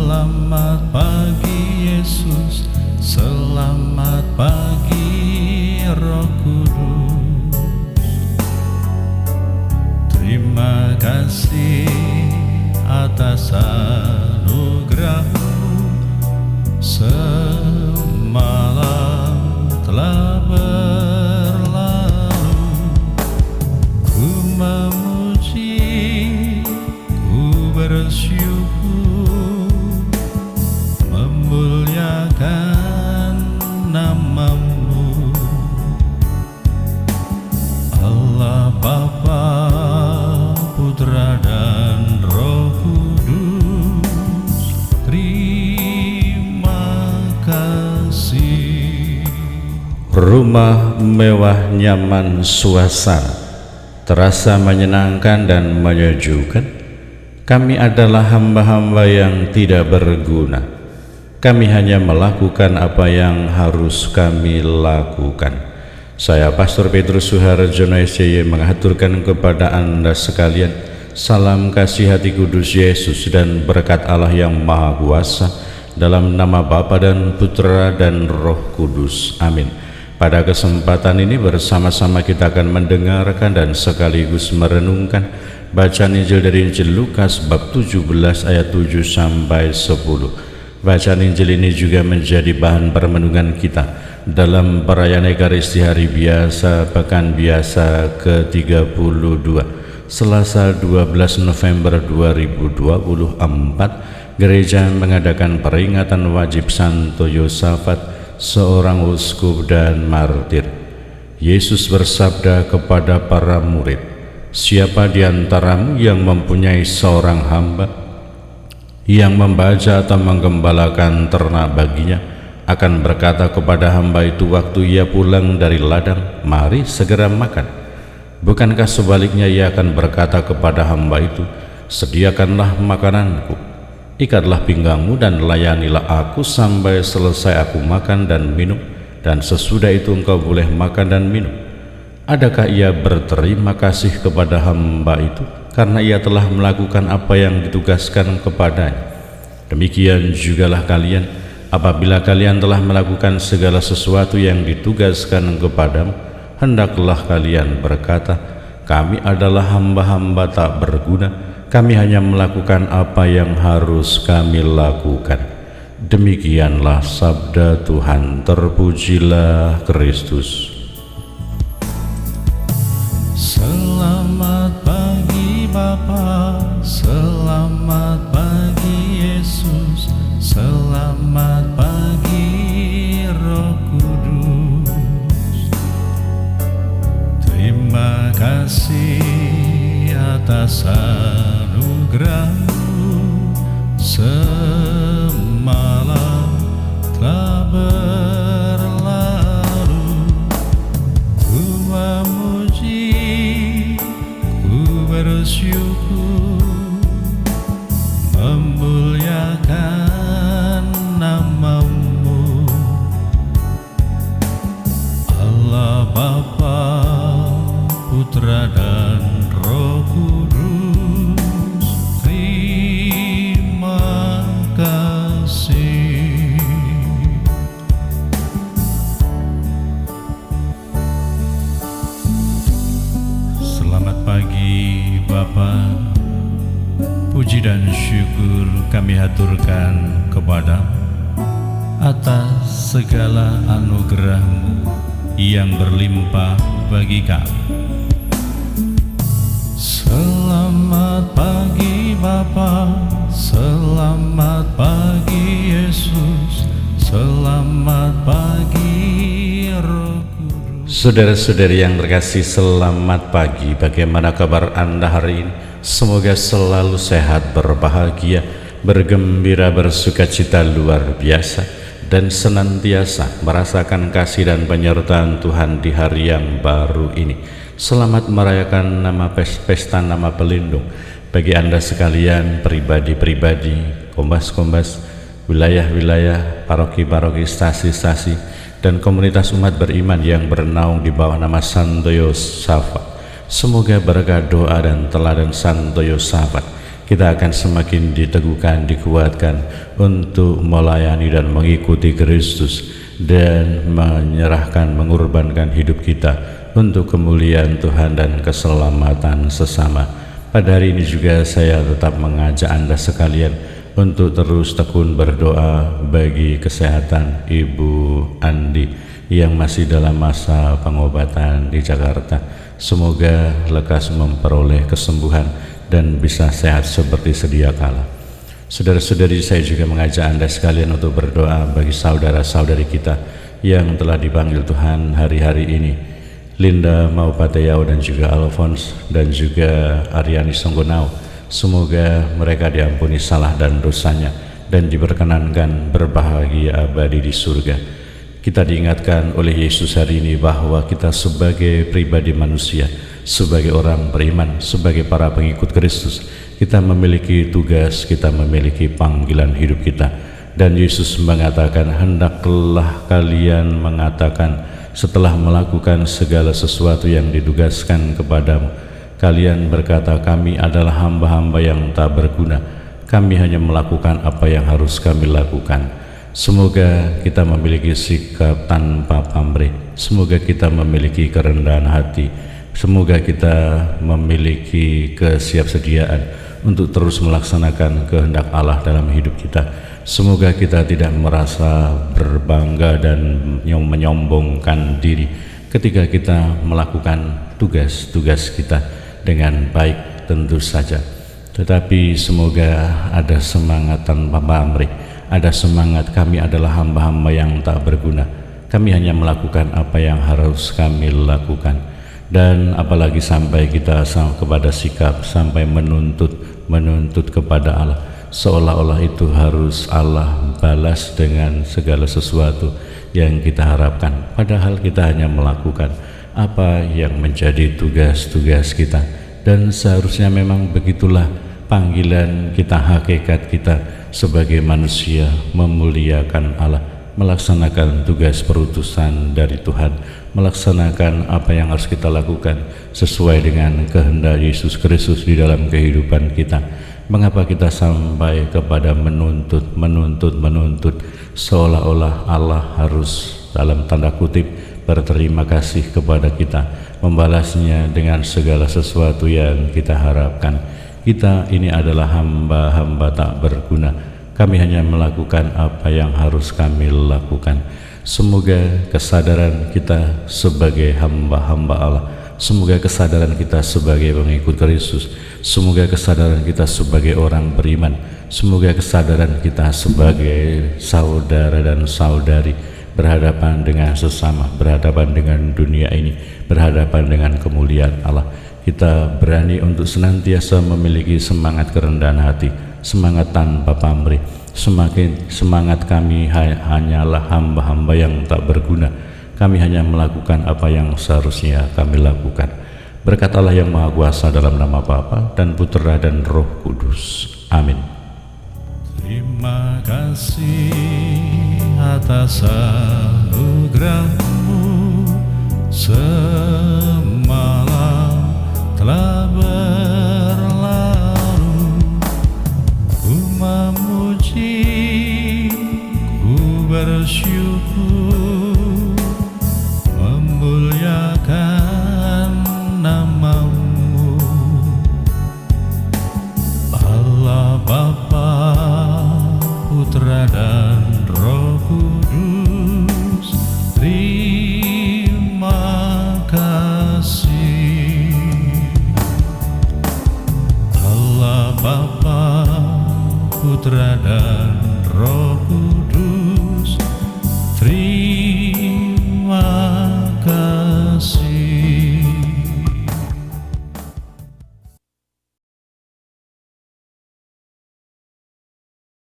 Selamat pagi Yesus, selamat pagi Roh Kudus. Terima kasih atas anugerah-Mu, semalam telah berlalu. Ku memuji, ku bersyukur, memuliakan nama-Mu. Allah Bapa, Putra dan Roh Kudus, terima kasih. Rumah mewah, nyaman suasana, terasa menyenangkan dan menyejukkan. Kami adalah hamba-hamba yang tidak berguna. Kami hanya melakukan apa yang harus kami lakukan. Saya Pastor Petrus Suharjono SCY mengaturkan kepada Anda sekalian salam kasih hati kudus Yesus dan berkat Allah yang Maha Kuasa, dalam nama Bapa dan Putra dan Roh Kudus. Amin. Pada kesempatan ini bersama-sama kita akan mendengarkan dan sekaligus merenungkan bacaan Injil dari Injil Lukas bab 17 ayat 7 sampai 10. Bacaan Injil ini juga menjadi bahan permenungan kita dalam perayaan Ekaristi Hari Biasa Pekan Biasa ke-32 Selasa 12 November 2024. Gereja mengadakan peringatan wajib Santo Yosafat, seorang uskup dan martir. Yesus bersabda kepada para murid, "Siapa di antaramu yang mempunyai seorang hamba yang membaca atau menggembalakan ternak baginya, akan berkata kepada hamba itu waktu ia pulang dari ladang, 'Mari segera makan'? Bukankah sebaliknya ia akan berkata kepada hamba itu, 'Sediakanlah makananku, ikatlah pinggangmu dan layanilah aku sampai selesai aku makan dan minum, dan sesudah itu engkau boleh makan dan minum'? Adakah ia berterima kasih kepada hamba itu karena ia telah melakukan apa yang ditugaskan kepadanya? Demikian jugalah kalian, apabila kalian telah melakukan segala sesuatu yang ditugaskan kepadamu, hendaklah kalian berkata, 'Kami adalah hamba-hamba tak berguna, kami hanya melakukan apa yang harus kami lakukan.'" Demikianlah sabda Tuhan. Terpujilah Kristus. Selamat pagi Bapa, selamat pagi Yesus, selamat pagi Roh Kudus. Terima kasih atas anugerah-Mu, semalam telah berlalu. Ku memuji, ku bersyukur, memuliakan nama-Mu. Allah Bapa, Putra dan Roh Kudus, terima kasih. Selamat pagi Bapa, puji dan syukur kami haturkan kepada-Mu atas segala anugerah-Mu yang berlimpah bagi kami. Selamat pagi Bapa, selamat pagi Yesus, selamat pagi Roh Kudus. Saudara-saudari yang terkasih, selamat pagi. Bagaimana kabar Anda hari ini? Semoga selalu sehat, berbahagia, bergembira, bersukacita luar biasa, dan senantiasa merasakan kasih dan penyertaan Tuhan di hari yang baru ini. Selamat merayakan pesta nama pelindung bagi Anda sekalian, pribadi-pribadi, kombas-kombas, wilayah-wilayah, paroki-paroki, stasi-stasi, dan komunitas umat beriman yang bernaung di bawah nama Santo Yosafat. Semoga berkat doa dan teladan Santo Yosafat kita akan semakin diteguhkan, dikuatkan untuk melayani dan mengikuti Kristus dan menyerahkan, mengorbankan hidup kita untuk kemuliaan Tuhan dan keselamatan sesama. Pada hari ini juga saya tetap mengajak Anda sekalian untuk terus tekun berdoa bagi kesehatan Ibu Andi yang masih dalam masa pengobatan di Jakarta. Semoga lekas memperoleh kesembuhan dan bisa sehat seperti sedia kala. Saudara-saudari, saya juga mengajak Anda sekalian untuk berdoa bagi saudara-saudari kita yang telah dipanggil Tuhan hari-hari ini, Linda Maupateyao dan juga Alphonse dan juga Aryani Songgonau. Semoga mereka diampuni salah dan dosanya dan diperkenankan berbahagia abadi di surga. Kita diingatkan oleh Yesus hari ini bahwa kita sebagai pribadi manusia, sebagai orang beriman, sebagai para pengikut Kristus, kita memiliki tugas, kita memiliki panggilan hidup kita. Dan Yesus mengatakan, hendaklah kalian mengatakan setelah melakukan segala sesuatu yang ditugaskan kepadamu, kalian berkata, kami adalah hamba-hamba yang tak berguna, kami hanya melakukan apa yang harus kami lakukan. Semoga kita memiliki sikap tanpa pamrih, semoga kita memiliki kerendahan hati, semoga kita memiliki kesiapsediaan untuk terus melaksanakan kehendak Allah dalam hidup kita. Semoga kita tidak merasa berbangga dan menyombongkan diri ketika kita melakukan tugas-tugas kita dengan baik tentu saja. Tetapi semoga ada semangat tanpa pamrih, ada semangat kami adalah hamba-hamba yang tak berguna, kami hanya melakukan apa yang harus kami lakukan. Dan apalagi sampai kita kepada sikap sampai menuntut kepada Allah, seolah-olah itu harus Allah balas dengan segala sesuatu yang kita harapkan, padahal kita hanya melakukan apa yang menjadi tugas-tugas kita. Dan seharusnya memang begitulah panggilan kita, hakikat kita sebagai manusia, memuliakan Allah, melaksanakan tugas perutusan dari Tuhan, melaksanakan apa yang harus kita lakukan sesuai dengan kehendak Yesus Kristus di dalam kehidupan kita. Mengapa kita sampai kepada menuntut seolah-olah Allah harus dalam tanda kutip berterima kasih kepada kita, membalasnya dengan segala sesuatu yang kita harapkan. Kita ini adalah hamba-hamba tak berguna, kami hanya melakukan apa yang harus kami lakukan. Semoga kesadaran kita sebagai hamba-hamba Allah, semoga kesadaran kita sebagai pengikut Kristus, semoga kesadaran kita sebagai orang beriman, semoga kesadaran kita sebagai saudara dan saudari berhadapan dengan sesama, berhadapan dengan dunia ini, berhadapan dengan kemuliaan Allah, kita berani untuk senantiasa memiliki semangat kerendahan hati, semangat tanpa pamrih. Semakin semangat kami hanyalah hamba-hamba yang tak berguna, kami hanya melakukan apa yang seharusnya kami lakukan. Berkat Allah yang Maha Kuasa, dalam nama Bapa dan Putera dan Roh Kudus. Amin. Terima kasih atas anugerah-Mu, semalam telah berlalu, ku memuji, ku bersyukur